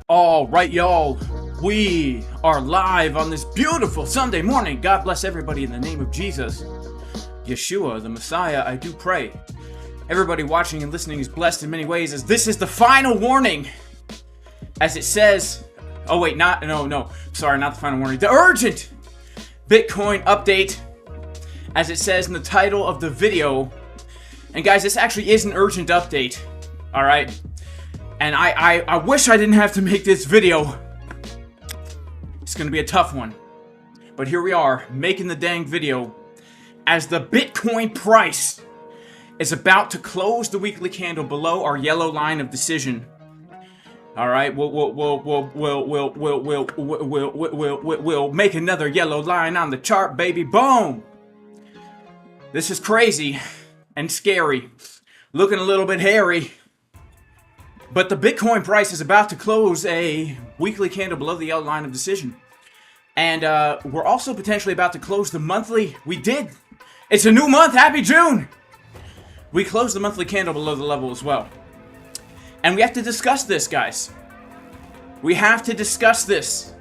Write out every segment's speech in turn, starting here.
All right, y'all. We are live on this beautiful Sunday morning. God bless everybody in the name of Jesus. Yeshua, the Messiah, I do pray. Everybody watching and listening is blessed in many ways, as this is the final warning. As it says... Oh, wait, sorry, not the final warning. The urgent Bitcoin update, as it says in the title of the video. And guys, this actually is an urgent update. Alright? And I wish I didn't have to make this video. It's going to be a tough one. But here we are, making the dang video. As the Bitcoin price is about to close the weekly candle below our yellow line of decision. Alright, we'll make another yellow line on the chart, baby. Boom! This is crazy and scary. Looking a little bit hairy. But the Bitcoin price is about to close a weekly candle below the yellow line of decision. And we're also potentially about to close the monthly. We did. It's a new month. Happy June. We closed the monthly candle below the level as well. And we have to discuss this, guys. We have to discuss this.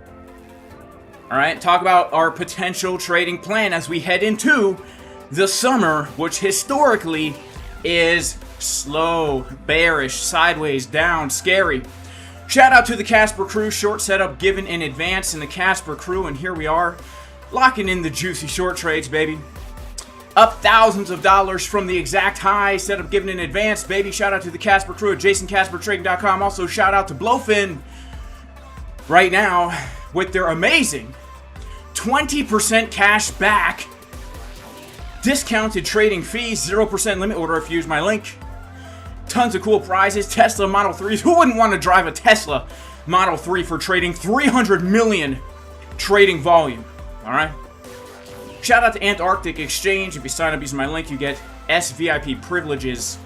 Alright, talk about our potential trading plan as we head into the summer, which historically is slow, bearish, sideways, down, scary. Shout out to the Casper crew, short setup given in advance in the Casper crew, and here we are, locking in the juicy short trades, baby. Up thousands of dollars from the exact high, setup given in advance, baby. Shout out to the Casper crew at jasoncaspertrading.com. Also, shout out to BLOFIN right now with their amazing 20% cash back discounted trading fees, 0% limit order if you use my link. Tons of cool prizes, Tesla Model 3s. Who wouldn't want to drive a Tesla Model 3 for trading 300 million trading volume? Alright? Shout out to Antarctic Exchange. If you sign up using my link, you get SVIP privileges.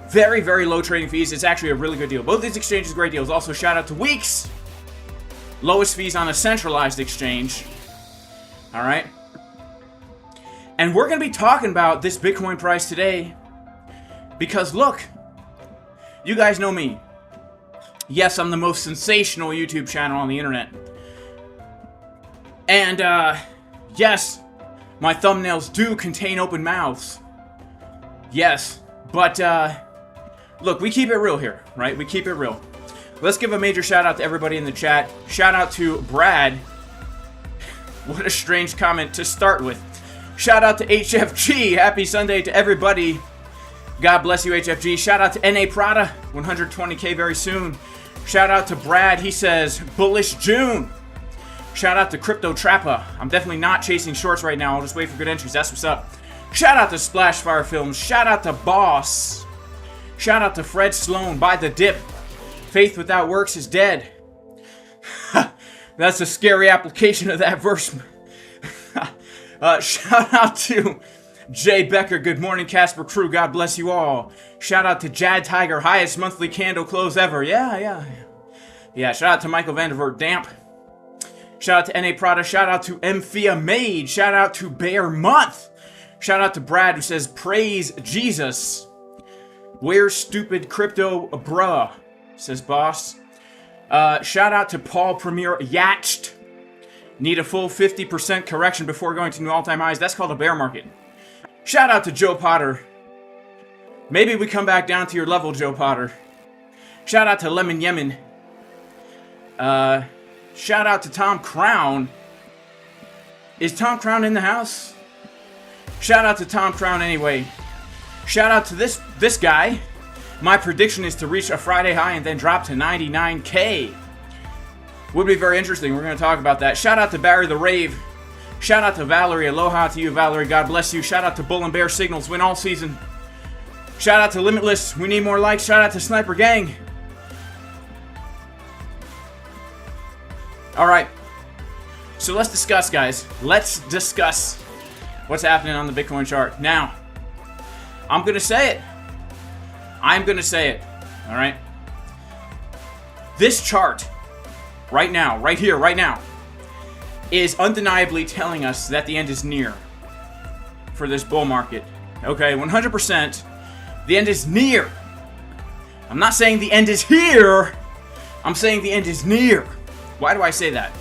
Very, very low trading fees. It's actually a really good deal. Both these exchanges, great deals. Also, shout out to WEEX. Lowest fees on a centralized exchange. Alright? And we're going to be talking about this Bitcoin price today. Because look, you guys know me. Yes, I'm the most sensational YouTube channel on the internet. And, yes, my thumbnails do contain open mouths. Yes, but, look, we keep it real here, right? We keep it real. Let's give a major shout out to everybody in the chat. Shout out to Brad. What a strange comment to start with. Shout out to HFG. Happy Sunday to everybody. God bless you, HFG. Shout out to NA Prada. 120K very soon. Shout out to Brad. He says, bullish June. Shout out to Crypto Trappa. I'm definitely not chasing shorts right now. I'll just wait for good entries. That's what's up. Shout out to Splashfire Films. Shout out to Boss. Shout out to Fred Sloan. Buy the dip. Faith without works is dead. That's a scary application of that verse. Shout out to Jay Becker. Good morning, Casper crew. God bless you all. Shout out to Jad Tiger. Highest monthly candle close ever. Yeah. Shout out to Michael Vandervoort Damp. Shout out to NA Prada. Shout out to Mfia Maid. Shout out to Bear Month. Shout out to Brad who says, praise Jesus. Where's stupid crypto bruh? Says Boss. Shout out to Paul Premier Yacht. Need a full 50% correction before going to new all-time highs. That's called a bear market. Shout out to Joe Potter. Maybe we come back down to your level, Joe Potter. Shout out to Lemon Yemen. Shout out to Tom Crown. Is Tom Crown in the house? Shout out to Tom Crown anyway. Shout out to this guy. My prediction is to reach a Friday high and then drop to 99K. Would be very interesting. We're going to talk about that. Shout out to Barry the Rave. Shout out to Valerie. Aloha to you, Valerie. God bless you. Shout out to Bull and Bear Signals. Win all season. Shout out to Limitless. We need more likes. Shout out to Sniper Gang. Alright. So let's discuss, guys. Let's discuss what's happening on the Bitcoin chart. Now, I'm going to say it. I'm going to say it. Alright? This chart, right now, right here, right now, is undeniably telling us that the end is near for this bull market. Okay, 100%. The end is near. I'm not saying the end is here, I'm saying the end is near. Why do I say that?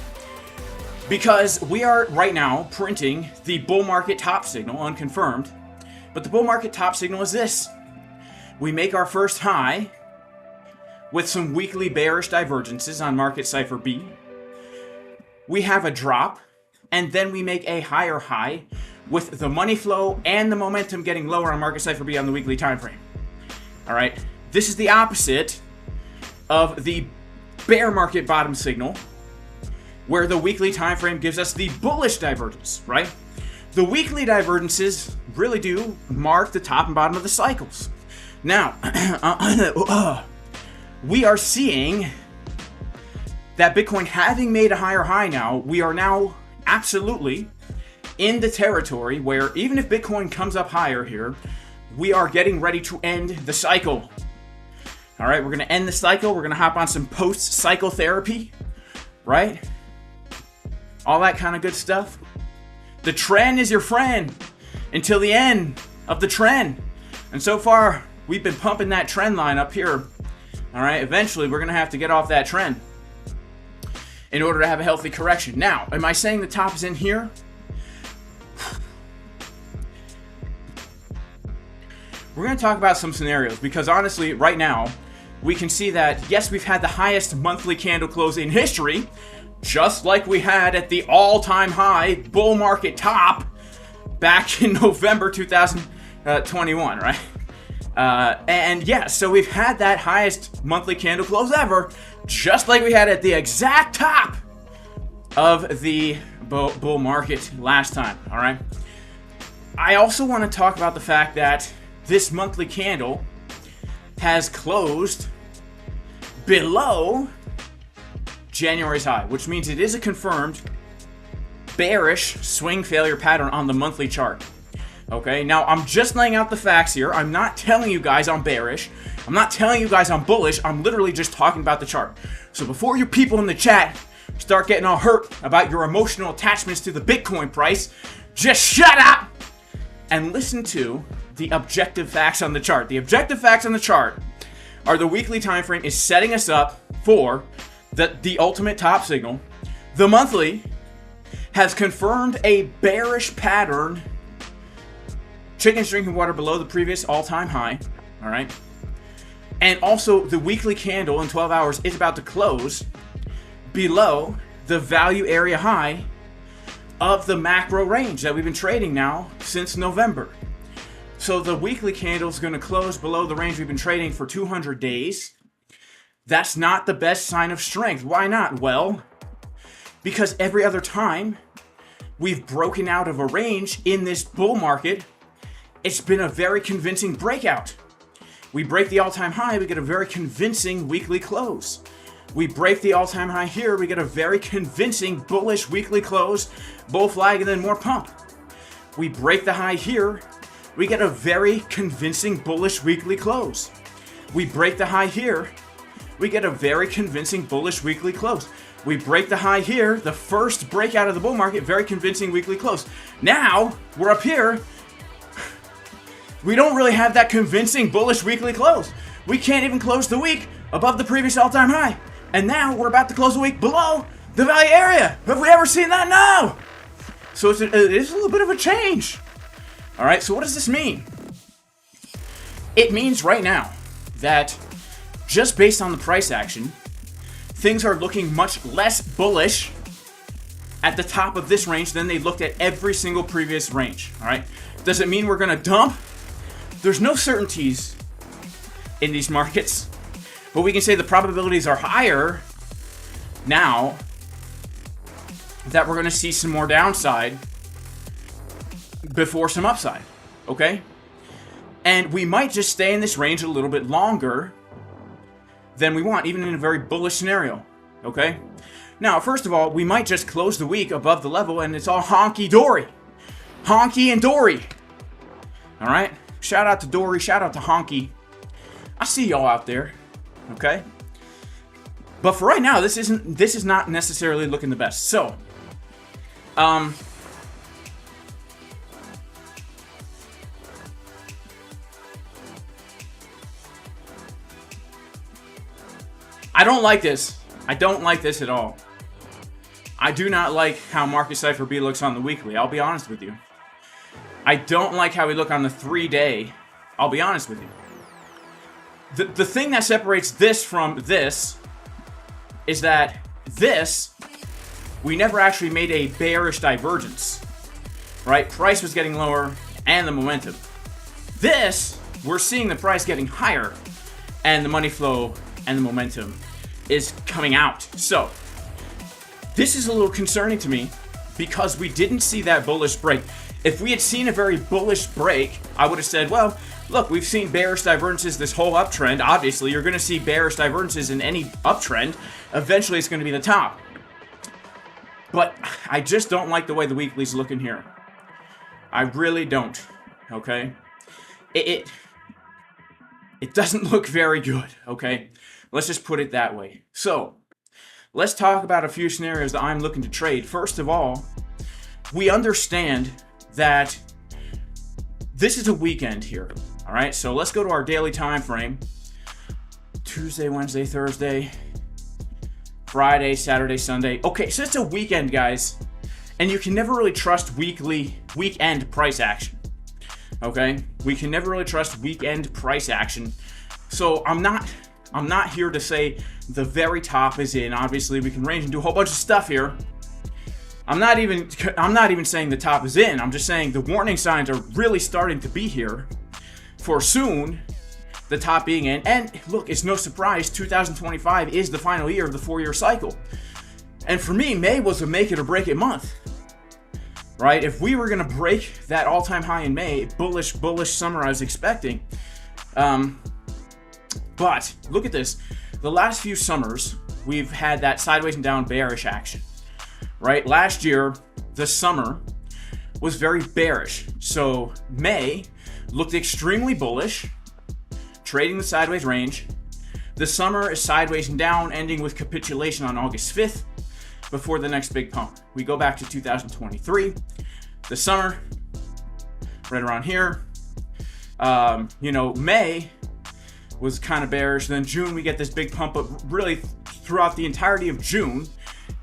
Because we are right now printing the bull market top signal, unconfirmed. But the bull market top signal is this. We make our first high with some weekly bearish divergences on market Cipher B. We have a drop, and then we make a higher high with the money flow and the momentum getting lower on market Cipher B on the weekly time frame. All right, this is the opposite of the bear market bottom signal, where the weekly time frame gives us the bullish divergence, right? The weekly divergences really do mark the top and bottom of the cycles. Now, we are seeing that Bitcoin having made a higher high now, we are now absolutely in the territory where even if Bitcoin comes up higher here, we are getting ready to end the cycle. All right, we're going to end the cycle. We're going to hop on some post-cycle therapy, right? All that kind of good stuff. The trend is your friend until the end of the trend. And so far, we've been pumping that trend line up here. All right, eventually we're going to have to get off that trend in order to have a healthy correction. Now, am I saying the top is in here? We're going to talk about some scenarios because honestly, right now, we can see that, yes, we've had the highest monthly candle close in history, just like we had at the all-time high bull market top back in November 2021, right? And yeah, so we've had that highest monthly candle close ever, just like we had at the exact top of the bull market last time, all right? I also want to talk about the fact that this monthly candle has closed below January's high, which means it is a confirmed bearish swing failure pattern on the monthly chart. Okay, now I'm just laying out the facts here. I'm not telling you guys I'm bearish. I'm not telling you guys I'm bullish. I'm literally just talking about the chart. So before you people in the chat start getting all hurt about your emotional attachments to the Bitcoin price, just shut up and listen to the objective facts on the chart. The objective facts on the chart are the weekly time frame is setting us up for the ultimate top signal. The monthly has confirmed a bearish pattern, chickens drinking water below the previous all-time high, all right? And also the weekly candle in 12 hours is about to close below the value area high of the macro range that we've been trading now since November. So the weekly candle is going to close below the range we've been trading for 200 days. That's not the best sign of strength. Why not? Well, because every other time we've broken out of a range in this bull market, it's been a very convincing breakout. We break the all-time high, we get a very convincing weekly close. We break the all-time high here, we get a very convincing bullish weekly close, bull flag, and then more pump. We break the high here, we get a very convincing bullish weekly close. We break the high here, we get a very convincing bullish weekly close. We break the high here, the first breakout of the bull market, very convincing weekly close. Now, we're up here, we don't really have that convincing bullish weekly close. We can't even close the week above the previous all-time high. And now we're about to close the week below the value area. Have we ever seen that? No. So it is a little bit of a change. All right, so what does this mean? It means right now that just based on the price action, things are looking much less bullish at the top of this range than they looked at every single previous range. All right, does it mean we're going to dump? There's no certainties in these markets, but we can say the probabilities are higher now that we're going to see some more downside before some upside, okay? And we might just stay in this range a little bit longer than we want, even in a very bullish scenario, okay? Now, first of all, we might just close the week above the level and it's all honky-dory. Honky and dory. All right? Shout out to Dory, shout out to Honky. I see y'all out there, okay? But for right now, this is not necessarily looking the best. So, I I don't like this. I don't like this at all. I do not like how Market Cipher B looks on the weekly. I'll be honest with you. I don't like how we look on the 3-day. I'll be honest with you. The thing that separates this from this is that this, we never actually made a bearish divergence, right? Price was getting lower and the momentum. This, we're seeing the price getting higher and the money flow and the momentum is coming out. So this is a little concerning to me because we didn't see that bullish break. If we had seen a very bullish break, I would have said, well, look, we've seen bearish divergences this whole uptrend. Obviously, you're going to see bearish divergences in any uptrend. Eventually, it's going to be the top. But I just don't like the way the weekly's looking here. I really don't, okay? It doesn't look very good, okay? Let's just put it that way. So, let's talk about a few scenarios that I'm looking to trade. First of all, we understand that this is a weekend here, all right? So let's go to our daily time frame. Tuesday, Wednesday, Thursday, Friday, Saturday, Sunday. Okay, so it's a weekend, guys, and you can never really trust weekend price action, okay? We can never really trust weekend price action. So I'm not here to say the very top is in. Obviously, we can range and do a whole bunch of stuff here. I'm not even saying the top is in. I'm just saying the warning signs are really starting to be here for soon, the top being in. And look, it's no surprise 2025 is the final year of the 4-year cycle. And for me, May was a make it or break it month, right? If we were going to break that all-time high in May, bullish summer I was expecting. But look at this. The last few summers, we've had that sideways and down bearish action. Right? Last year, the summer was very bearish. So May looked extremely bullish, trading the sideways range. The summer is sideways and down, ending with capitulation on August 5th before the next big pump. We go back to 2023. The summer, right around here. May was kind of bearish. Then June, we get this big pump, but really throughout the entirety of June,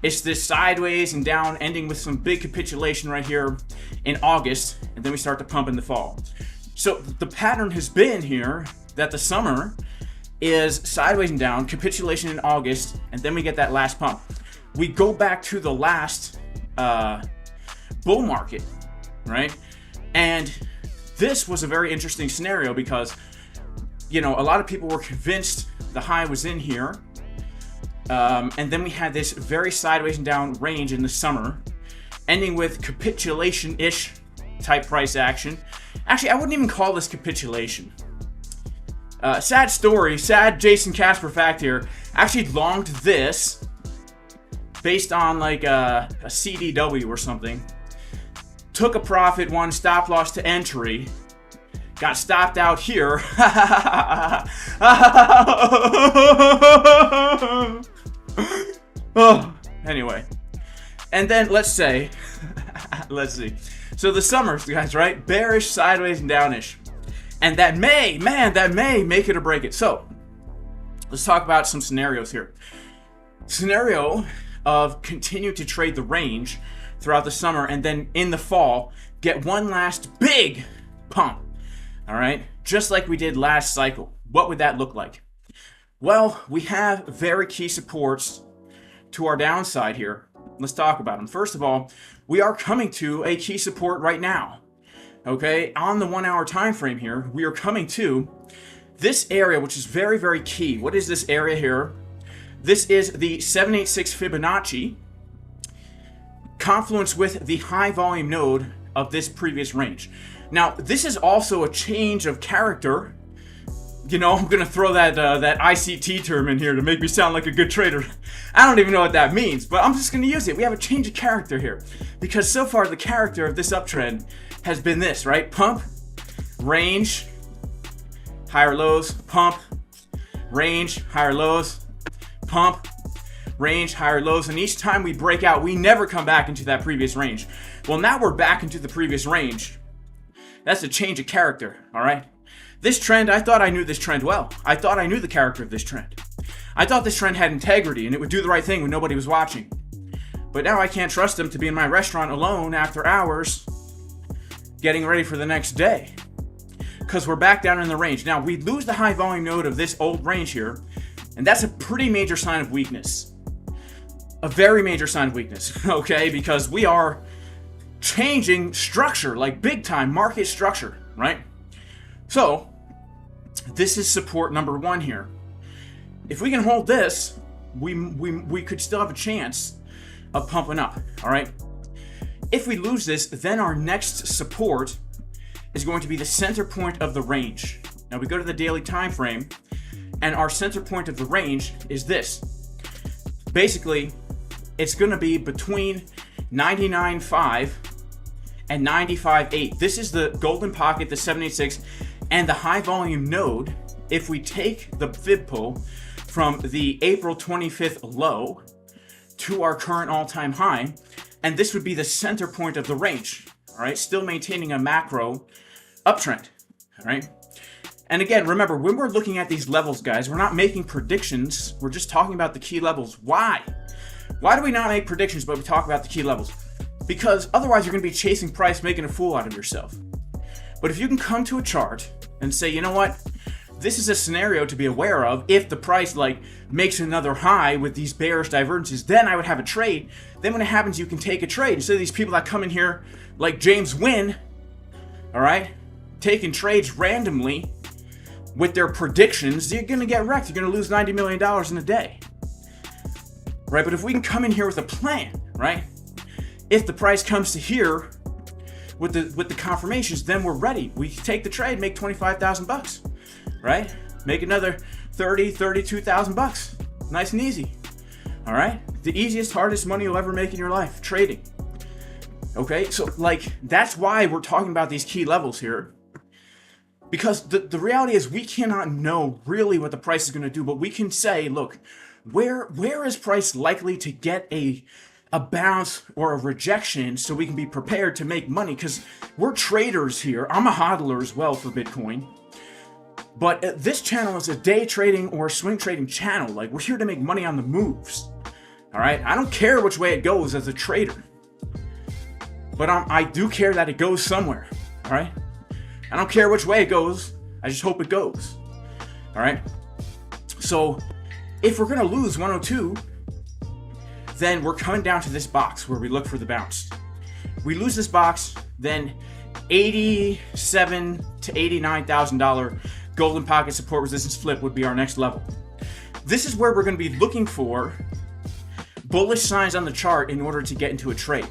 it's this sideways and down, ending with some big capitulation right here in August, and then we start to pump in the fall. So the pattern has been here that the summer is sideways and down, capitulation in August, and then we get that last pump. We go back to the last bull market, right? And this was a very interesting scenario because, a lot of people were convinced the high was in here. And then we had this very sideways and down range in the summer, ending with capitulation-ish type price action. Actually, I wouldn't even call this capitulation. Sad story, sad Jason Casper fact here. Actually longed this based on like a CDW or something. Took a profit, one stop loss to entry. Got stopped out here. Anyway. And then let's see. So the summers, guys, right? Bearish, sideways, and downish. And that may make it or break it. So let's talk about some scenarios here. Scenario of continue to trade the range throughout the summer and then in the fall get one last big pump. All right, just like we did last cycle. What would that look like? Well, we have very key supports to our downside here. Let's talk about them. First of all, we are coming to a key support right now. Okay, on the 1 hour time frame here, we are coming to this area, which is very, very key. What is this area here? This is the 786 Fibonacci confluence with the high volume node of this previous range. Now, this is also a change of character. I'm going to throw that ICT term in here to make me sound like a good trader. I don't even know what that means, but I'm just going to use it. We have a change of character here. Because so far, the character of this uptrend has been this, right? Pump, range, higher lows, pump, range, higher lows, pump, range, higher lows. And each time we break out, we never come back into that previous range. Well, now we're back into the previous range. That's a change of character, all right? This trend, I thought I knew this trend well. I thought I knew the character of this trend. I thought this trend had integrity and it would do the right thing when nobody was watching. But now I can't trust them to be in my restaurant alone after hours getting ready for the next day. Because we're back down in the range. Now, we lose the high volume node of this old range here, and that's a pretty major sign of weakness. A very major sign of weakness, okay? Because we are changing structure, like big time market structure, right? So, this is support number 1 here. If we can hold this, we could still have a chance of pumping up, all right? If we lose this, then our next support is going to be the center point of the range. Now we go to the daily time frame, and our center point of the range is this. Basically, it's going to be between 99.5 and 95.8. This is the golden pocket, the 786, and the high volume node. If we take the fib pull from the April 25th low to our current all-time high, and this would be the center point of the range, all right? Still maintaining a macro uptrend, all right? And again, remember, when we're looking at these levels, guys, we're not making predictions. We're just talking about the key levels. Why? Why do we not make predictions, but we talk about the key levels? Because otherwise you're going to be chasing price, making a fool out of yourself. But if you can come to a chart and say, you know what? This is a scenario to be aware of. If the price makes another high with these bearish divergences, then I would have a trade. Then when it happens, you can take a trade. Instead of these people that come in here like James Wynn, all right, taking trades randomly with their predictions, you're going to get wrecked. You're going to lose $90 million in a day, right? But if we can come in here with a plan, right? If the price comes to here with the confirmations, then we're ready. We take the trade, make 25,000 bucks, right? Make another 32,000 bucks. Nice and easy. All right? The easiest, hardest money you'll ever make in your life, trading. Okay? So that's why we're talking about these key levels here. Because the reality is we cannot know really what the price is going to do, but we can say, look, where is price likely to get a bounce or a rejection so we can be prepared to make money? Because we're traders here. I'm a hodler as well for Bitcoin. But this channel is a day trading or swing trading channel. We're here to make money on the moves. All right? I don't care which way it goes as a trader. But I do care that it goes somewhere. All right? I don't care which way it goes. I just hope it goes. All right? So if we're going to lose 102, then we're coming down to this box where we look for the bounce. We lose this box, then $87,000 to $89,000 golden pocket support resistance flip would be our next level. This is where we're going to be looking for bullish signs on the chart in order to get into a trade.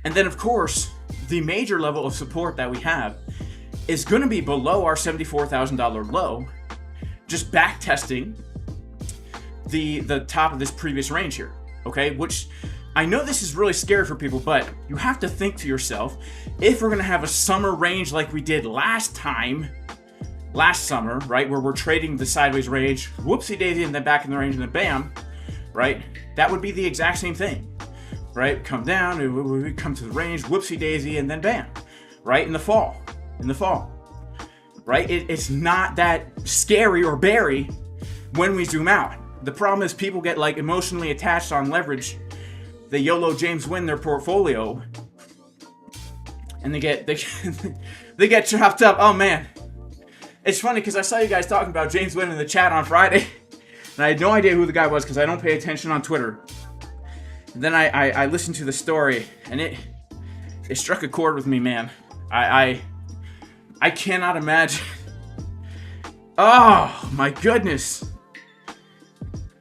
And then, of course, the major level of support that we have is going to be below our $74,000 low, just back testing the top of this previous range here, okay? Which I know this is really scary for people, but you have to think to yourself, if we're going to have a summer range like we did last summer, right, where we're trading the sideways range, whoopsie daisy, and then back in the range, and then bam, right? That would be the exact same thing, right? Come down, we come to the range, whoopsie daisy, and then bam, right? In the fall, right? It's not that scary or beary when we zoom out. The problem is people get emotionally attached on leverage. They YOLO James Wynn their portfolio, and they get chopped up. Oh man. It's funny because I saw you guys talking about James Wynn in the chat on Friday, and I had no idea who the guy was because I don't pay attention on Twitter. And then I listened to the story, and it struck a chord with me, man. I cannot imagine. Oh my goodness!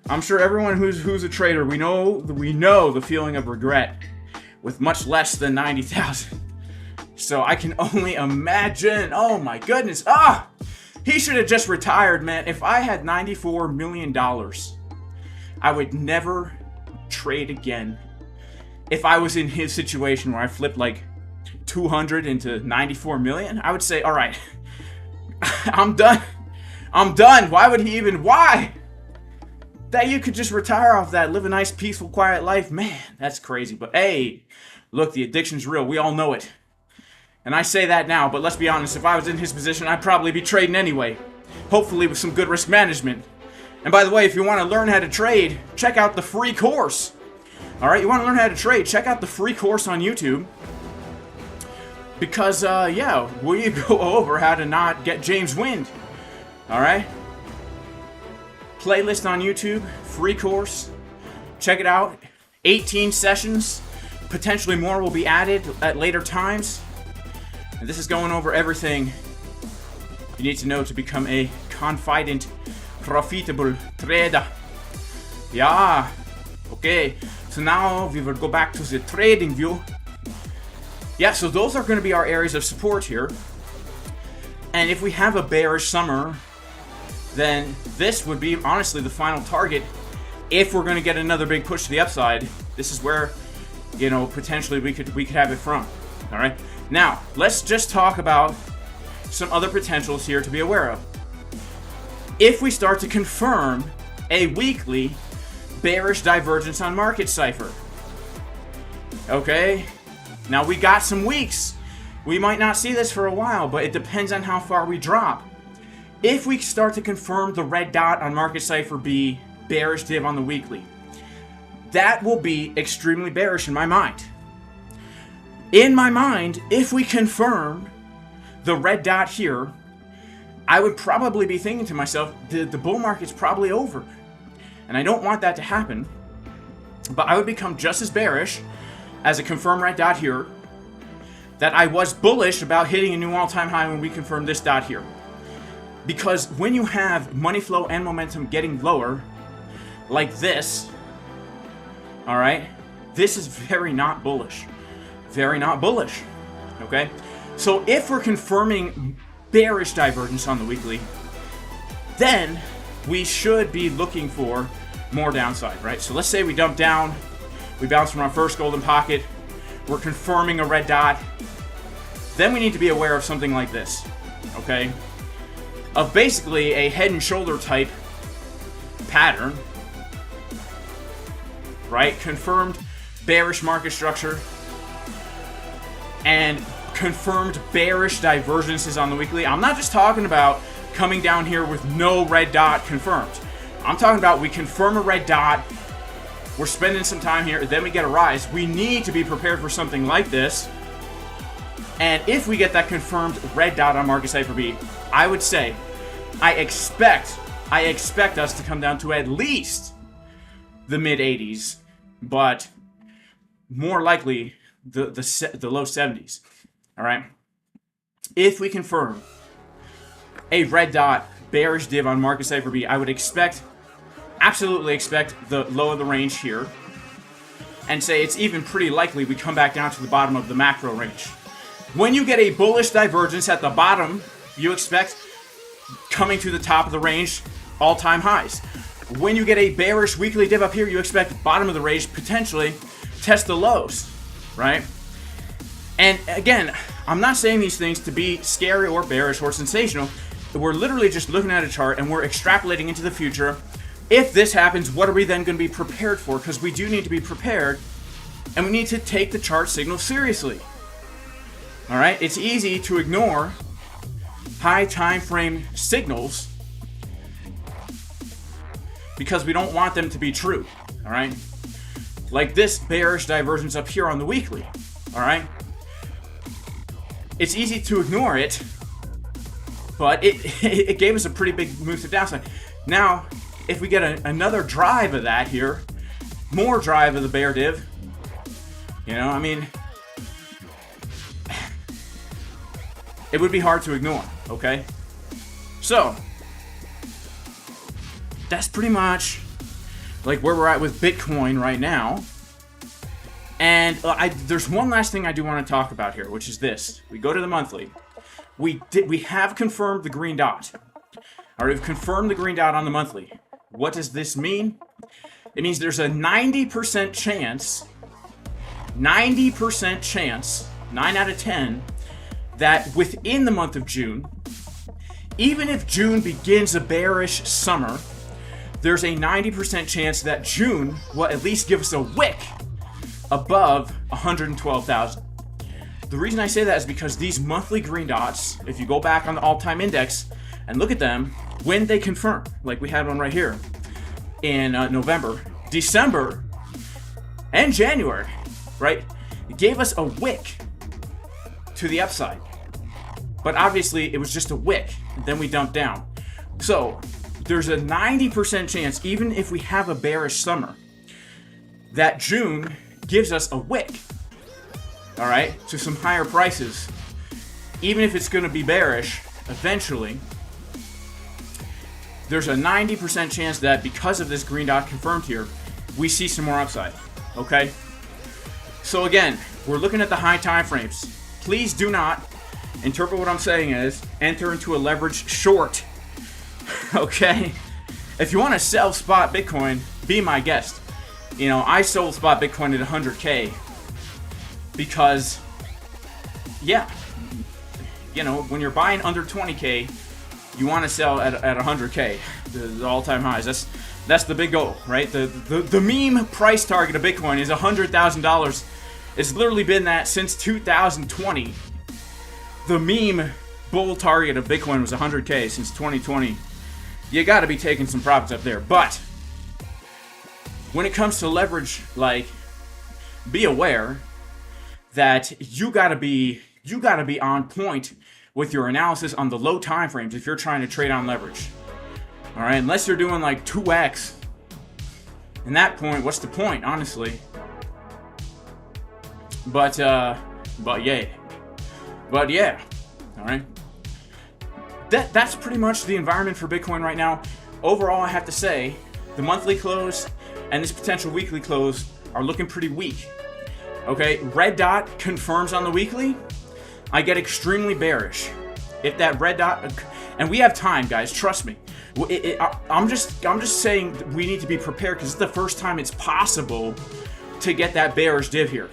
I'm sure everyone who's a trader, we know the feeling of regret with much less than 90,000. So I can only imagine. Oh my goodness! He should have just retired, man. If I had $94 million, I would never trade again. If I was in his situation where I flipped 200 into 94 million, I would say, all right, I'm done. Why? That you could just retire off that, live a nice, peaceful, quiet life. Man, that's crazy. But hey, look, the addiction's real. We all know it. And I say that now, but let's be honest, if I was in his position, I'd probably be trading anyway. Hopefully with some good risk management. And by the way, if you want to learn how to trade, check out the free course. All right, you want to learn how to trade, check out the free course on YouTube. Because, yeah, we go over how to not get James Wind. All right? Playlist on YouTube, free course. Check it out. 18 sessions. Potentially more will be added at later times. And this is going over everything you need to know to become a confident, profitable trader. Yeah. Okay. So now we will go back to the trading view. Yeah, so those are going to be our areas of support here. And if we have a bearish summer, then this would be honestly the final target. If we're going to get another big push to the upside, this is where, you know, potentially we could have it from. All right. Now, let's just talk about some other potentials here to be aware of. If we start to confirm a weekly bearish divergence on market cipher. Okay? Now we got some weeks. We might not see this for a while, but it depends on how far we drop. If we start to confirm the red dot on market cipher be bearish div on the weekly, that will be extremely bearish in my mind. In my mind, if we confirm the red dot here, I would probably be thinking to myself, the bull market's probably over. And I don't want that to happen. But I would become just as bearish as a confirmed red dot here, that I was bullish about hitting a new all-time high when we confirmed this dot here. Because when you have money flow and momentum getting lower, like this, all right, this is very not bullish. Very not bullish, okay? So if we're confirming bearish divergence on the weekly, then we should be looking for more downside, right? So let's say we dump down, we bounce from our first golden pocket, we're confirming a red dot, then we need to be aware of something like this, okay? Of basically a head and shoulder type pattern, right? Confirmed bearish market structure and confirmed bearish divergences on the weekly. I'm not just talking about coming down here with no red dot confirmed. I'm talking about we confirm a red dot, we're spending some time here, then we get a rise. We need to be prepared for something like this. And if we get that confirmed red dot on market cipher B, I would say I expect us to come down to at least the mid 80s, but more likely the low 70s. All right. If we confirm a red dot bearish div on market cipher B, I would absolutely expect the low of the range here, and say it's even pretty likely we come back down to the bottom of the macro range. When you get a bullish divergence at the bottom, you expect coming to the top of the range, all-time highs. When you get a bearish weekly div up here, you expect bottom of the range, potentially test the lows, right? And again, I'm not saying these things to be scary or bearish or sensational. We're literally just looking at a chart and we're extrapolating into the future. If this happens, what are we then going to be prepared for? Because we do need to be prepared, and we need to take the chart signal seriously. All right, it's easy to ignore high time frame signals because we don't want them to be true. All right, like this bearish divergence up here on the weekly. All right, it's easy to ignore it, but it gave us a pretty big move to the downside. Now, if we get another drive of that here, more drive of the bear div, you know, I mean, it would be hard to ignore, okay? So, that's pretty much like where we're at with Bitcoin right now. And there's one last thing I do want to talk about here, which is this. We go to the monthly. We have confirmed the green dot. All right, we've confirmed the green dot on the monthly. What does this mean? It means there's a 90% chance, 9 out of 10, that within the month of June, even if June begins a bearish summer, there's a 90% chance that June will at least give us a wick above 112,000. The reason I say that is because these monthly green dots, if you go back on the all-time index and look at them, when they confirm, like we had one right here in November, December, and January, right? It gave us a wick to the upside. But obviously, it was just a wick. Then we dumped down. So, there's a 90% chance, even if we have a bearish summer, that June gives us a wick. Alright? To some higher prices. Even if it's going to be bearish, eventually, there's a 90% chance that because of this green dot confirmed here, we see some more upside. Okay? So again, we're looking at the high time frames. Please do not interpret what I'm saying as enter into a leverage short. Okay? If you want to sell spot Bitcoin, be my guest. You know, I sold spot Bitcoin at 100K because, yeah, you know, when you're buying under 20K, you want to sell at 100K, the all-time highs. That's the big goal, right? The meme price target of Bitcoin is $100,000. It's literally been that since 2020. The meme bull target of Bitcoin was 100K since 2020. You got to be taking some profits up there. But when it comes to leverage, like, be aware that you got to be on point with your analysis on the low time frames if you're trying to trade on leverage. All right, unless you're doing like 2x. In that point, what's the point, honestly? But yeah. All right. That's pretty much the environment for Bitcoin right now. Overall, I have to say, the monthly close and this potential weekly close are looking pretty weak. Okay, red dot confirms on the weekly, I get extremely bearish. If that red dot, and we have time, guys, trust me. I'm just saying we need to be prepared because it's the first time it's possible to get that bearish div here,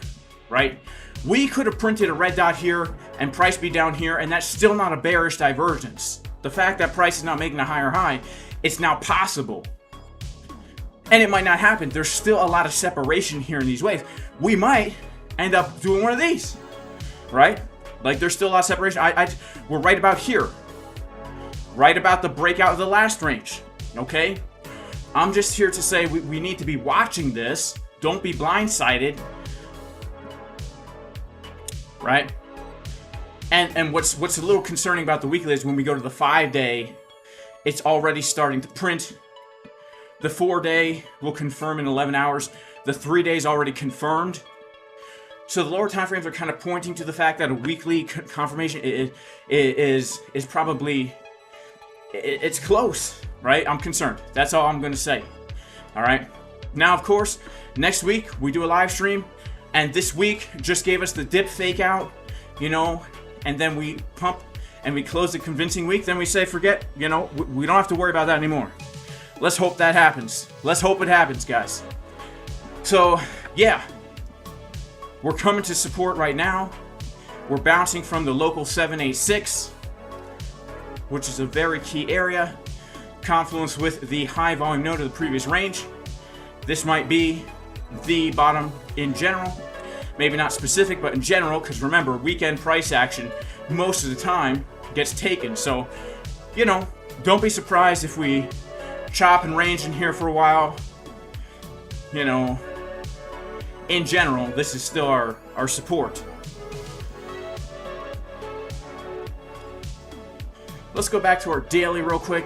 right? We could have printed a red dot here and price be down here, and that's still not a bearish divergence. The fact that price is not making a higher high, it's now possible. And it might not happen. There's still a lot of separation here in these waves. We might end up doing one of these, right? Like, there's still a lot of separation. We're right about here. Right about the breakout of the last range, okay? I'm just here to say we need to be watching this. Don't be blindsided, right? And what's a little concerning about the weekly is when we go to the 5-day, it's already starting to print. The 4-day will confirm in 11 hours. The 3-day is already confirmed. So the lower time frames are kind of pointing to the fact that a weekly confirmation is probably, it's close, right? I'm concerned. That's all I'm going to say. All right. Now, of course, next week we do a live stream, and this week just gave us the dip fake out, you know, and then we pump and we close the convincing week. Then we say, forget, you know, we don't have to worry about that anymore. Let's hope that happens. Let's hope it happens, guys. So, yeah. We're coming to support right now. We're bouncing from the local 786, which is a very key area. Confluence with the high volume node of the previous range. This might be the bottom in general. Maybe not specific, but in general, because remember, weekend price action most of the time gets taken. So, you know, don't be surprised if we chop and range in here for a while. You know, in general, this is still our support. Let's go back to our daily real quick.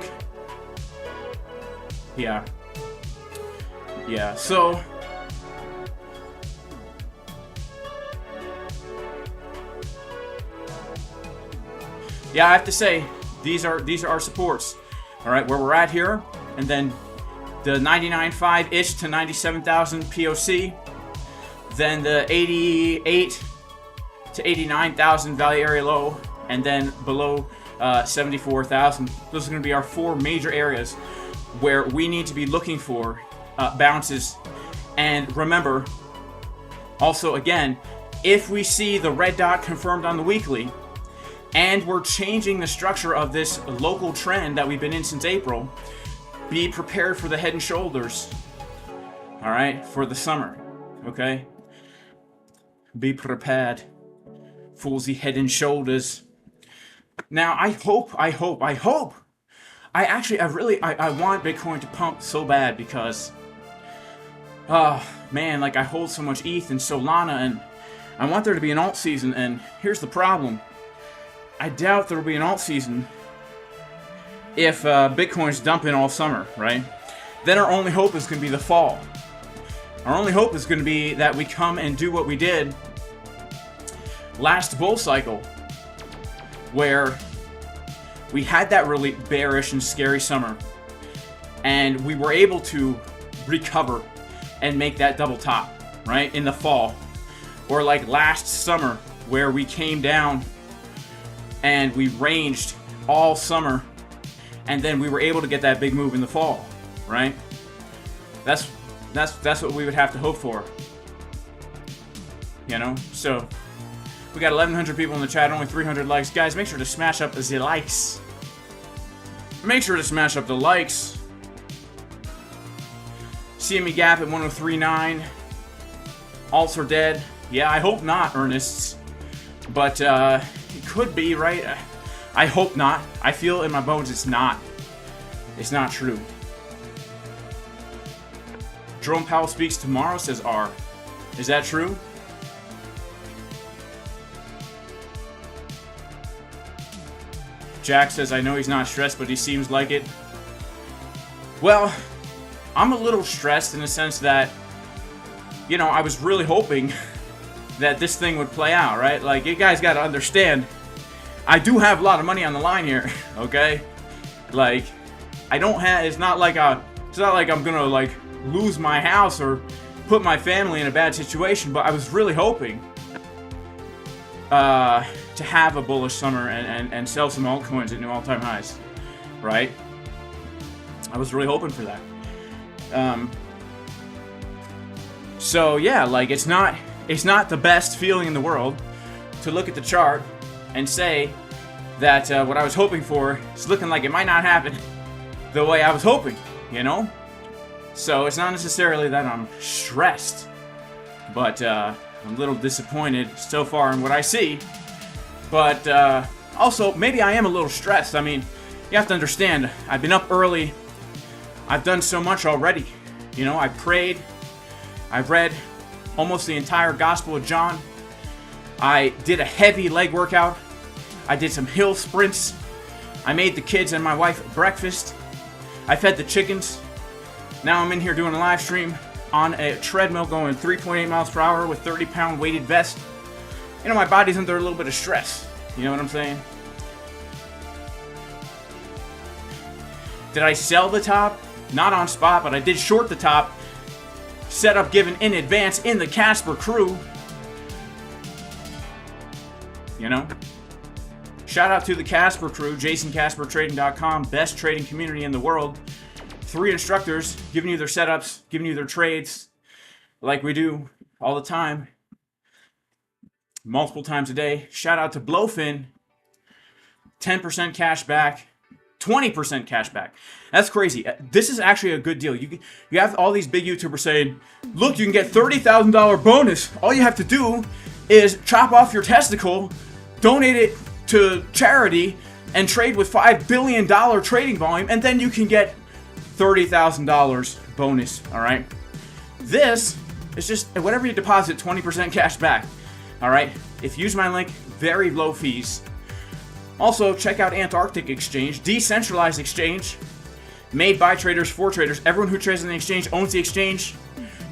Yeah, so yeah, I have to say these are our supports. All right, where we're at here, and then the 99.5-ish to 97,000 POC. Then the 88 to 89,000 value area low, and then below 74,000. Those are going to be our 4 major areas where we need to be looking for bounces. And remember, also again, if we see the red dot confirmed on the weekly, and we're changing the structure of this local trend that we've been in since April, be prepared for the head and shoulders, all right, for the summer, okay? Be prepared for the head and shoulders. Now, I hope I want Bitcoin to pump so bad because, oh man, like I hold so much ETH and Solana, and I want there to be an alt season. And here's the problem: I doubt there will be an alt season if Bitcoin's dumping all summer, right? Then our only hope is going to be the fall. Our only hope is going to be that we come and do what we did last bull cycle, where we had that really bearish and scary summer, and we were able to recover and make that double top, right, in the fall. Or like last summer, where we came down and we ranged all summer, and then we were able to get that big move in the fall, right? That's what we would have to hope for, you know? So we got 1,100 people in the chat, only 300 likes. Guys, make sure to smash up the likes. Make sure to smash up the likes. CME gap at 103.9. Alts are dead. Yeah, I hope not, Ernests. But it could be, right? I hope not. I feel in my bones it's not. It's not true. Jerome Powell speaks tomorrow, says R. Is that true? Jack says, I know he's not stressed, but he seems like it. Well, I'm a little stressed in the sense that, you know, I was really hoping that this thing would play out, right? Like, you guys got to understand, I do have a lot of money on the line here, okay? Like, I don't have, it's not like I'm gonna, like, lose my house or put my family in a bad situation, but I was really hoping to have a bullish summer and sell some altcoins at new all-time highs, right? I was really hoping for that. So yeah, like it's not the best feeling in the world to look at the chart and say that what I was hoping for is looking like it might not happen the way I was hoping, you know? So it's not necessarily that I'm stressed, but I'm a little disappointed so far in what I see. But also, maybe I am a little stressed. I mean, you have to understand, I've been up early. I've done so much already. You know, I prayed. I've read almost the entire Gospel of John. I did a heavy leg workout. I did some hill sprints. I made the kids and my wife breakfast. I fed the chickens. Now I'm in here doing a live stream on a treadmill going 3.8 miles per hour with 30-pound weighted vest. You know, my body's under a little bit of stress. You know what I'm saying? Did I sell the top? Not on spot, but I did short the top. Setup given in advance in the Casper crew. You know? Shout out to the Casper crew, jasoncaspertrading.com, best trading community in the world. 3 instructors giving you their setups, giving you their trades, like we do all the time, multiple times a day. Shout out to BLOFIN, 10% cash back, 20% cash back. That's crazy. This is actually a good deal. You have all these big YouTubers saying, look, you can get $30,000 bonus. All you have to do is chop off your testicle, donate it to charity, and trade with $5 billion trading volume, and then you can get $30,000 bonus, all right? This is just whatever you deposit, 20% cash back, all right? If you use my link, very low fees. Also, check out Antarctic Exchange, decentralized exchange, made by traders for traders. Everyone who trades on the exchange owns the exchange.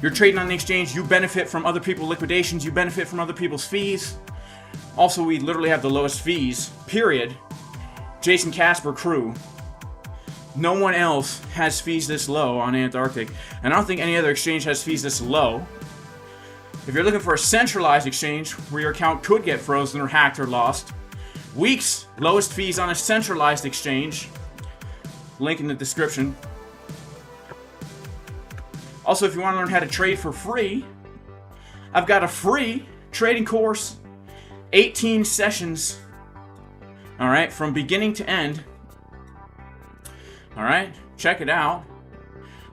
You're trading on the exchange, you benefit from other people's liquidations, you benefit from other people's fees. Also, we literally have the lowest fees, period. Jason Casper crew. No one else has fees this low on Antarctic, and I don't think any other exchange has fees this low. If you're looking for a centralized exchange where your account could get frozen or hacked or lost, WEEX, lowest fees on a centralized exchange. Link in the description. Also, if you want to learn how to trade for free, I've got a free trading course, 18 sessions, all right, from beginning to end. All right, check it out.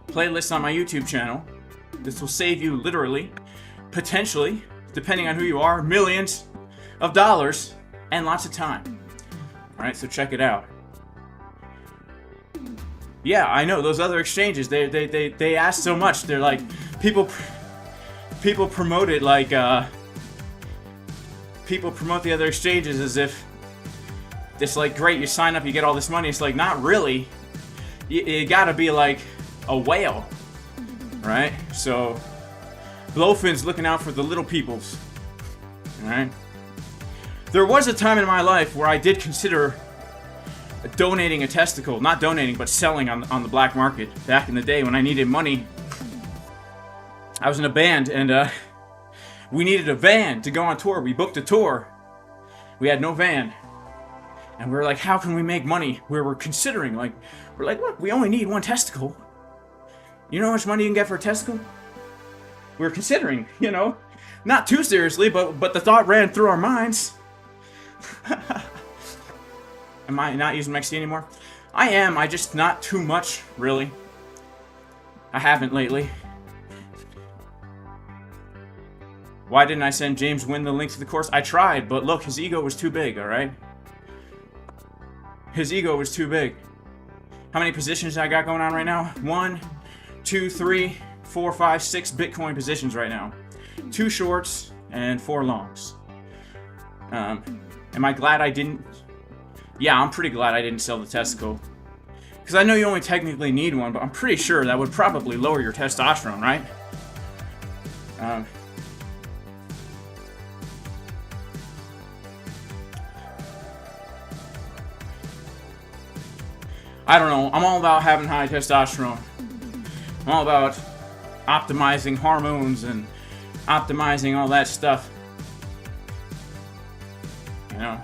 Playlist on my YouTube channel. This will save you literally, potentially, depending on who you are, millions of dollars and lots of time. All right, so check it out. Yeah, I know those other exchanges. They ask so much. They're like, people promote it like people promote the other exchanges as if it's like great. You sign up, you get all this money. It's like not really. You gotta be like a whale, right? So BLOFIN's looking out for the little peoples. All right. There was a time in my life where I did consider donating a testicle, not donating, but selling on the black market. Back in the day when I needed money, I was in a band and we needed a van to go on tour. We booked a tour. We had no van, and we were like, "How can we make money?" We were considering, like, look, we only need one testicle. You know how much money you can get for a testicle? We were considering, you know, not too seriously, but the thought ran through our minds. Am I not using MEXC anymore? I am. I just not too much, really. I haven't lately. Why didn't I send James Wynn the link to the course? I tried, but look, his ego was too big, alright? His ego was too big. How many positions I got going on right now? 1, 2, 3, 4, 5, 6 Bitcoin positions right now. 2 shorts and 4 longs. Am I glad I didn't? Yeah, I'm pretty glad I didn't sell the testicle. Because I know you only technically need one, but I'm pretty sure that would probably lower your testosterone, right? I don't know. I'm all about having high testosterone. I'm all about optimizing hormones and optimizing all that stuff. You know?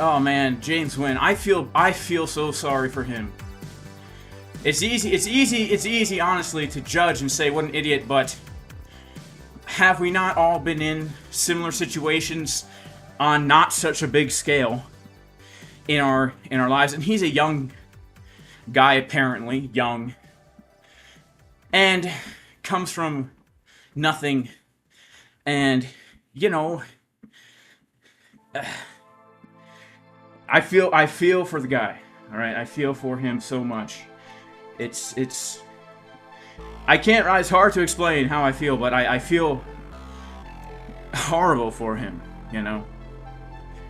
Oh man, James Wynn. I feel so sorry for him. It's easy, honestly, to judge and say what an idiot, but have we not all been in similar situations on not such a big scale in our lives? And he's a young guy, apparently young, and comes from nothing, and you know, I feel for the guy. All right, I feel for him so much. It's I can't. It's hard to explain how I feel, but I feel horrible for him. You know,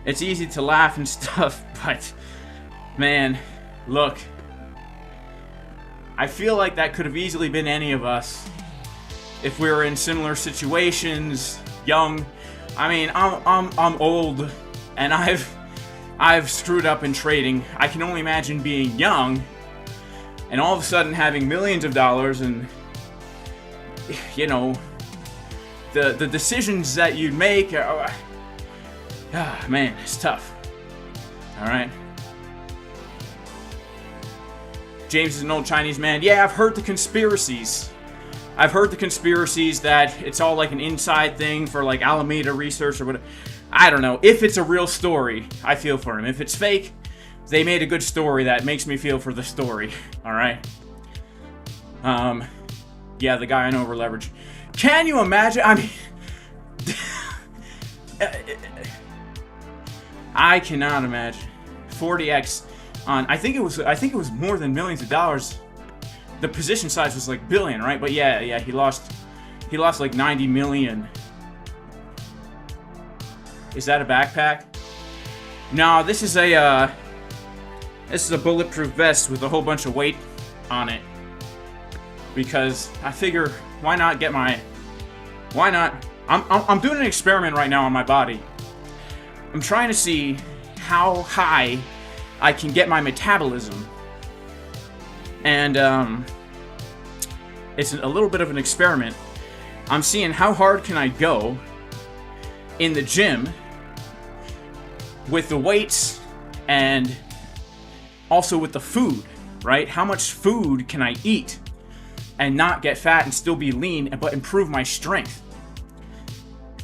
it's easy to laugh and stuff, but man, look, I feel like that could have easily been any of us if we were in similar situations, young. I mean, I'm old, and I've screwed up in trading. I can only imagine being young and all of a sudden having millions of dollars, and you know, the decisions that you'd make are, man, it's tough. All right. James is an old Chinese man. Yeah, I've heard the conspiracies. I've heard the conspiracies that it's all like an inside thing for like Alameda Research or whatever. I don't know. If it's a real story, I feel for him. If it's fake, they made a good story that makes me feel for the story. All right. Yeah, the guy I know over leverage. Can you imagine? I mean, I cannot imagine 40x on. I think it was more than millions of dollars. The position size was like billion, right? But yeah, he lost like 90 million. Is that a backpack? No, this is a bulletproof vest with a whole bunch of weight on it. Because I figure, why not? I'm doing an experiment right now on my body. I'm trying to see how high I can get my metabolism. And it's a little bit of an experiment. I'm seeing how hard can I go in the gym with the weights and also with the food, right? How much food can I eat and not get fat and still be lean, but improve my strength?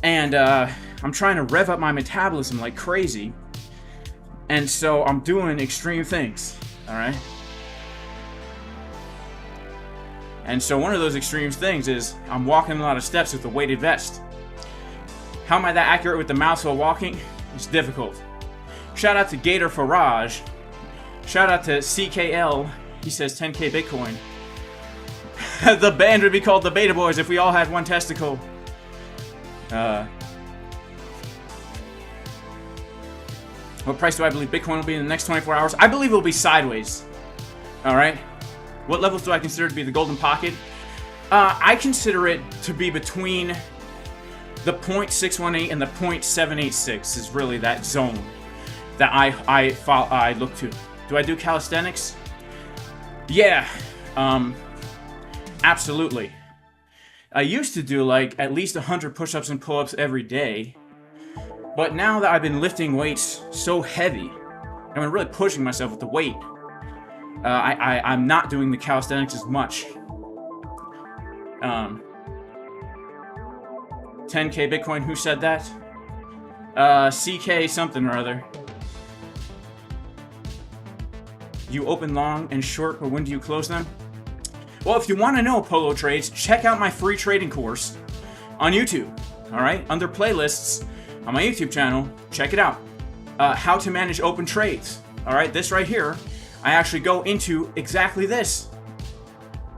And I'm trying to rev up my metabolism like crazy. And so I'm doing extreme things, all right? And so one of those extreme things is I'm walking a lot of steps with a weighted vest. How am I that accurate with the mouse while walking? It's difficult. Shout out to Gator Farage. Shout out to CKL. He says 10K Bitcoin. The band would be called the Beta Boys if we all had one testicle. What price do I believe Bitcoin will be in the next 24 hours? I believe it will be sideways. Alright? What levels do I consider to be the golden pocket? I consider it to be between the 0.618 and the 0.786 is really that zone that I look to. Do I do calisthenics? Yeah. Absolutely. I used to do like at least 100 push-ups and pull-ups every day. But now that I've been lifting weights so heavy, I've been really pushing myself with the weight, I'm not doing the calisthenics as much. 10K Bitcoin, who said that? CK something or other. You open long and short, but when do you close them? Well, if you want to know Polo trades, check out my free trading course on YouTube. Alright? Under playlists on my YouTube channel, check it out. How to manage open trades. Alright? This right here, I actually go into exactly this.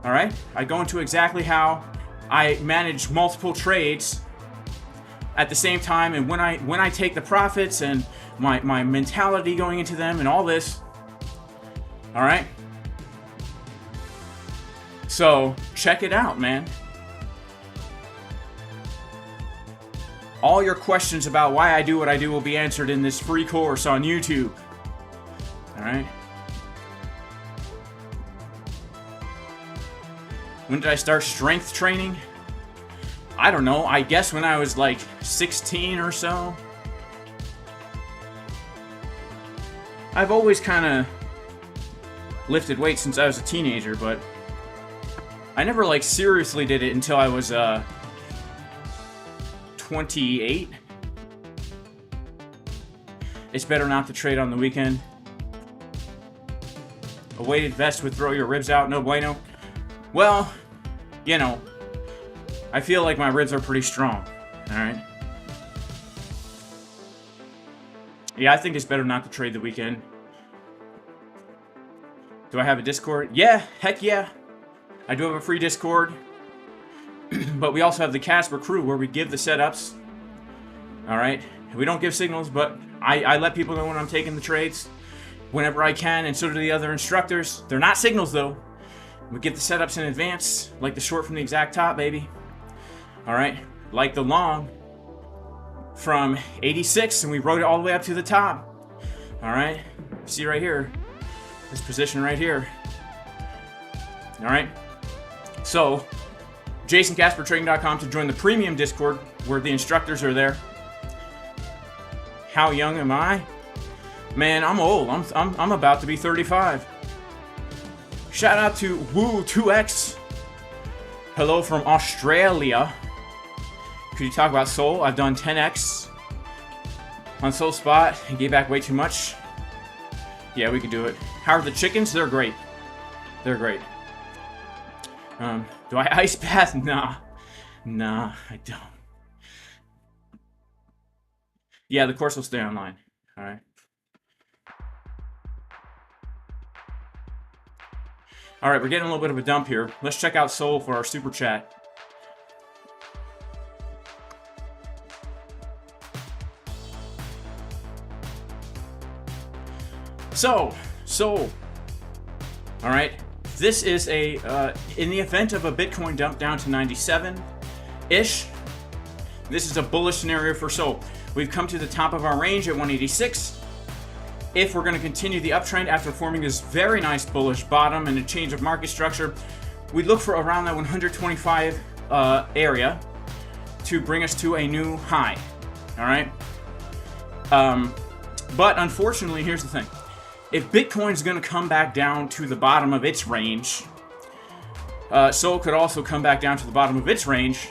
Alright? I go into exactly how I manage multiple trades at the same time, and when I take the profits and my mentality going into them and all this. Alright? So, check it out, man. All your questions about why I do what I do will be answered in this free course on YouTube. Alright? When did I start strength training? I don't know. I guess when I was like 16 or so. I've always kind of lifted weights since I was a teenager, but I never like seriously did it until I was 28. It's better not to trade on the weekend. A weighted vest would throw your ribs out. No bueno. Well, you know, I feel like my ribs are pretty strong. Alright? Yeah, I think it's better not to trade the weekend. Do I have a Discord? Yeah, heck yeah. I do have a free Discord. But we also have the Casper crew where we give the setups. Alright? We don't give signals, but I let people know when I'm taking the trades whenever I can, and so do the other instructors. They're not signals though. We get the setups in advance, like the short from the exact top, baby. Alright? Like the long from 86, and we rode it all the way up to the top. Alright? See right here. This position right here. Alright? So, JasonCasperTrading.com to join the premium Discord where the instructors are there. How young am I? Man, I'm old. I'm about to be 35. Shout out to Woo2X. Hello from Australia. Could you talk about Sol? I've done 10x on Sol Spot and gave back way too much. Yeah, we can do it. How are the chickens? They're great. They're great. Do I ice bath? Nah. Nah, I don't. Yeah, the course will stay online. Alright. Alright, we're getting a little bit of a dump here. Let's check out Sol for our super chat. So, Sol. Alright. This is a, in the event of a Bitcoin dump down to 97-ish, this is a bullish scenario for Sol. We've come to the top of our range at 186. If we're going to continue the uptrend after forming this very nice bullish bottom and a change of market structure, we'd look for around that 125 area to bring us to a new high. Alright? But unfortunately, here's the thing. If Bitcoin's going to come back down to the bottom of its range, Sol could also come back down to the bottom of its range,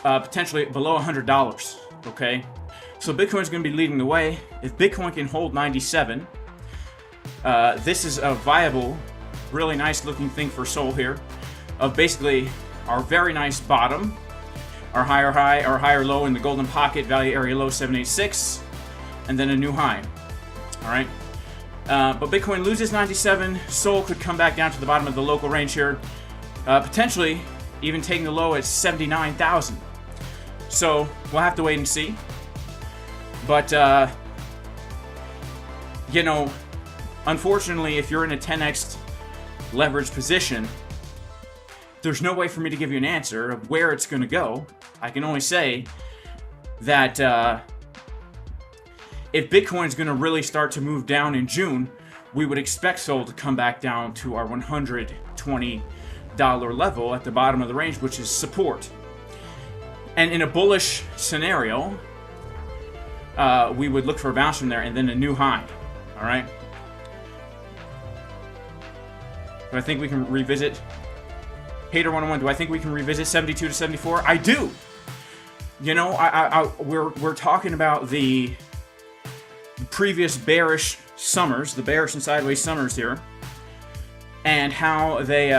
potentially below $100. Okay? So Bitcoin's going to be leading the way. If Bitcoin can hold 97, this is a viable, really nice looking thing for Sol here, of basically our very nice bottom, our higher low in the golden pocket, value area low 786, and then a new high. All right. But Bitcoin loses 97. Sol could come back down to the bottom of the local range here, potentially even taking the low at 79,000. So we'll have to wait and see. But you know, unfortunately, if you're in a 10x leverage position, there's no way for me to give you an answer of where it's going to go. I can only say that if Bitcoin's going to really start to move down in June, we would expect Sol to come back down to our $120 level at the bottom of the range, which is support. And in a bullish scenario, we would look for a bounce from there and then a new high. All right. Do I think we can revisit Hater 101? Do I think we can revisit 72 to 74? I do. You know, we're talking about the previous bearish summers, the bearish and sideways summers here, and how they,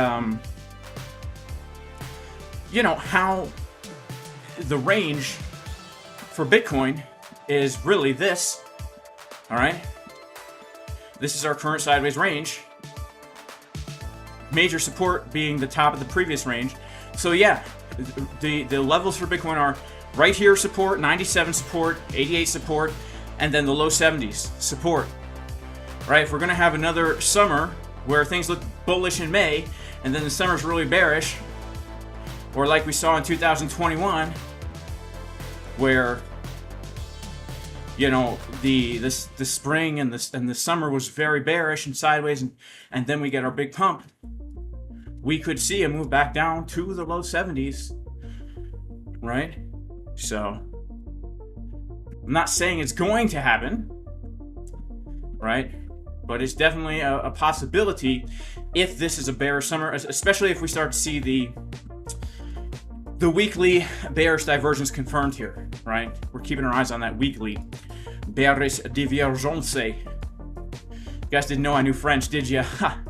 you know, how the range for Bitcoin is really this. All right. This is our current sideways range. Major support being the top of the previous range. So yeah, the levels for Bitcoin are right here support, 97 support, 88 support, and then the low 70s support. Right? If we're going to have another summer where things look bullish in May, and then the summer's really bearish, or like we saw in 2021, where, you know, the spring and the summer was very bearish and sideways, and then we get our big pump, we could see a move back down to the low 70s, right? So I'm not saying it's going to happen, right? But it's definitely a possibility if this is a bearish summer, especially if we start to see the weekly bearish divergence confirmed here, right? We're keeping our eyes on that weekly bearish divergence. You guys didn't know I knew French, did ya? Ha!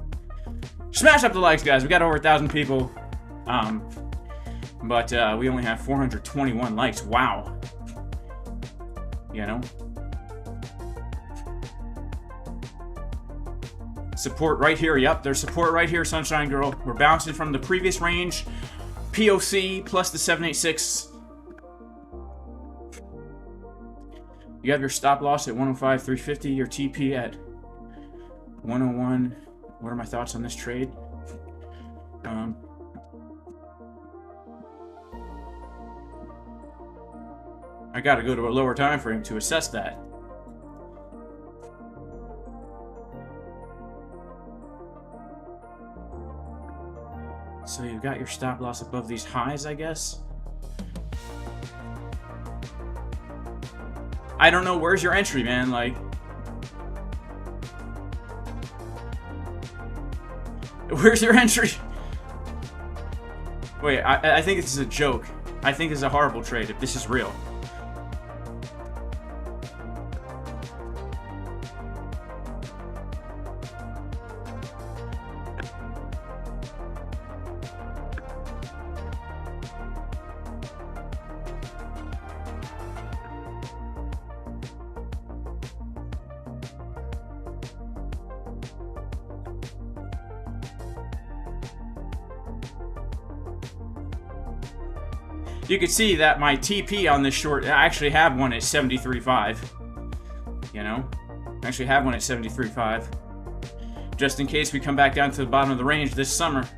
Smash up the likes, guys. We got over 1,000 people, but we only have 421 likes. Wow. You know? Support right here. Yep, there's support right here, Sunshine Girl. We're bouncing from the previous range. POC plus the 786. You have your stop loss at 105.350. Your TP at 101. What are my thoughts on this trade? I got to go to a lower time frame to assess that. So you've got your stop loss above these highs, I guess. I don't know. Where's your entry, man? Like, where's your entry? Wait, I think this is a joke. I think this is a horrible trade if this is real. You can see that my TP on this short, I actually have one at 73.5. You know? I actually have one at 73.5. Just in case we come back down to the bottom of the range this summer.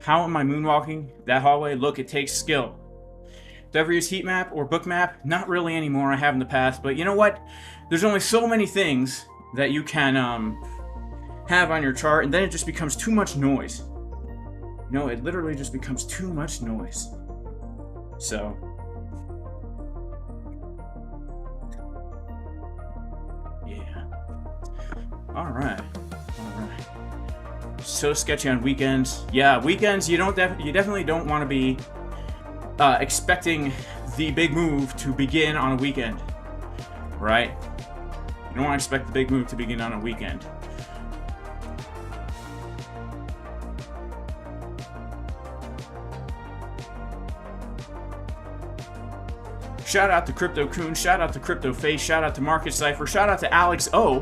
How am I moonwalking that hallway? Look, it takes skill. Do I ever use heat map or book map? Not really anymore. I have in the past, but you know what? There's only so many things that you can have on your chart, and then it just becomes too much noise. You know, it literally just becomes too much noise. So yeah. All right. So sketchy on weekends. Yeah, weekends you definitely don't want to be expecting the big move to begin on a weekend, right? You don't want to expect the big move to begin on a weekend. Shout out to Crypto Coon, shout out to Crypto Face, shout out to Market Cipher, shout out to Alex O.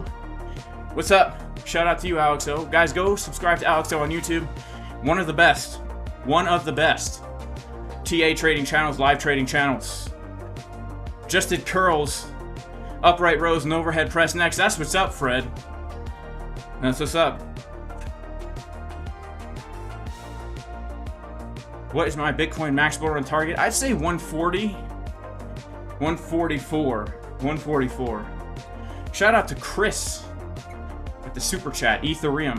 What's up? Shout out to you, Alex O. Guys, go subscribe to Alex O on YouTube. One of the best TA trading channels, live trading channels. Just did curls, upright rows, and overhead press next. That's what's up, Fred. That's what's up. What is my Bitcoin max border on target? I'd say 140. 144. Shout out to Chris with the super chat. Ethereum.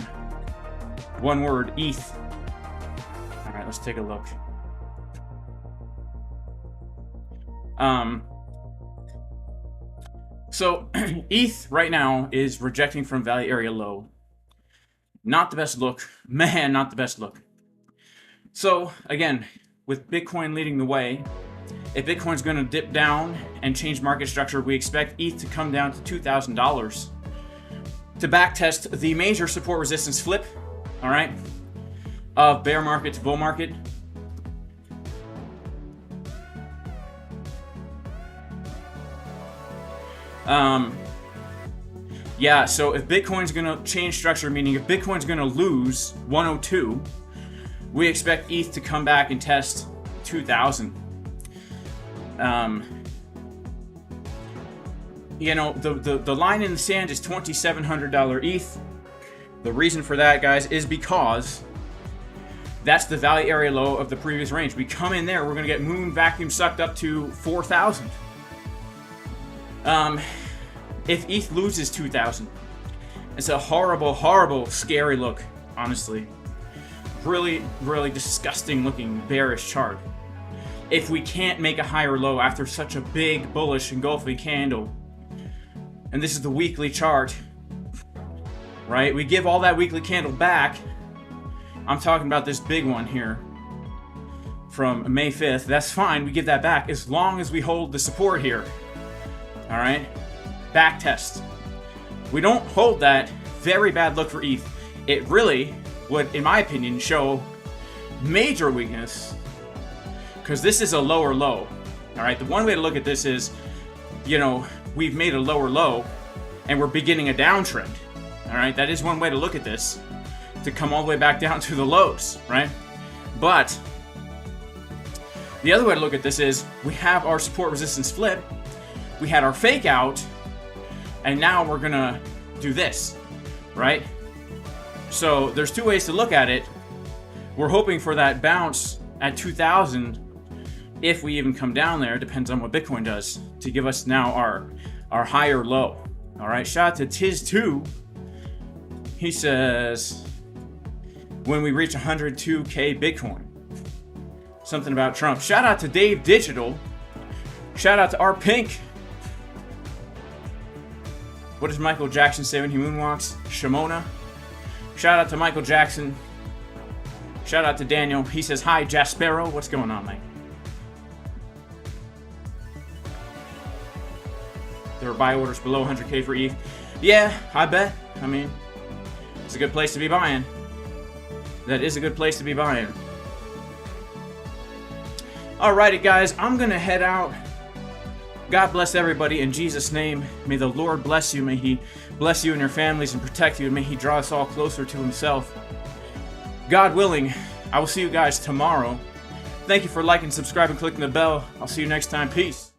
One word, ETH. Alright, let's take a look. So ETH right now is rejecting from value area low. Not the best look. Man, not the best look. So again, with Bitcoin leading the way, if Bitcoin's going to dip down and change market structure, we expect ETH to come down to $2,000 to backtest the major support resistance flip, all right, of bear market to bull market. Yeah, so if Bitcoin's going to change structure, meaning if Bitcoin's going to lose 102, we expect ETH to come back and test 2,000. You know, the line in the sand is $2,700 ETH. The reason for that, guys, is because that's the value area low of the previous range. We come in there, we're going to get moon vacuum sucked up to 4,000. If ETH loses 2,000, it's a horrible, scary look, honestly. Really disgusting looking bearish chart. If we can't make a higher low after such a big bullish engulfing candle, and this is the weekly chart, right? We give all that weekly candle back. I'm talking about this big one here from May 5th. That's fine, we give that back as long as we hold the support here. All right, back test. We don't hold that, very bad look for ETH. It really would, in my opinion, show major weakness, because this is a lower low. All right, the one way to look at this is, you know, we've made a lower low and we're beginning a downtrend. All right, that is one way to look at this, to come all the way back down to the lows, right? But the other way to look at this is we have our support resistance flip, we had our fake out, and now we're gonna do this, right? So there's two ways to look at it. We're hoping for that bounce at 2,000, if we even come down there. Depends on what Bitcoin does, to give us now our higher low. All right, shout out to Tiz2. He says, when we reach 102K Bitcoin. Something about Trump. Shout out to Dave Digital. Shout out to R Pink. What does Michael Jackson say when he moonwalks? Shimona. Shout out to Michael Jackson. Shout out to Daniel. He says, hi, Jaspero. What's going on, mate? There are buy orders below 100K for ETH. Yeah, I bet. I mean, it's a good place to be buying. That is a good place to be buying. Alrighty, guys. I'm going to head out. God bless everybody in Jesus' name. May the Lord bless you. May He bless you and your families and protect you. And may He draw us all closer to Himself. God willing, I will see you guys tomorrow. Thank you for liking, subscribing, clicking the bell. I'll see you next time. Peace.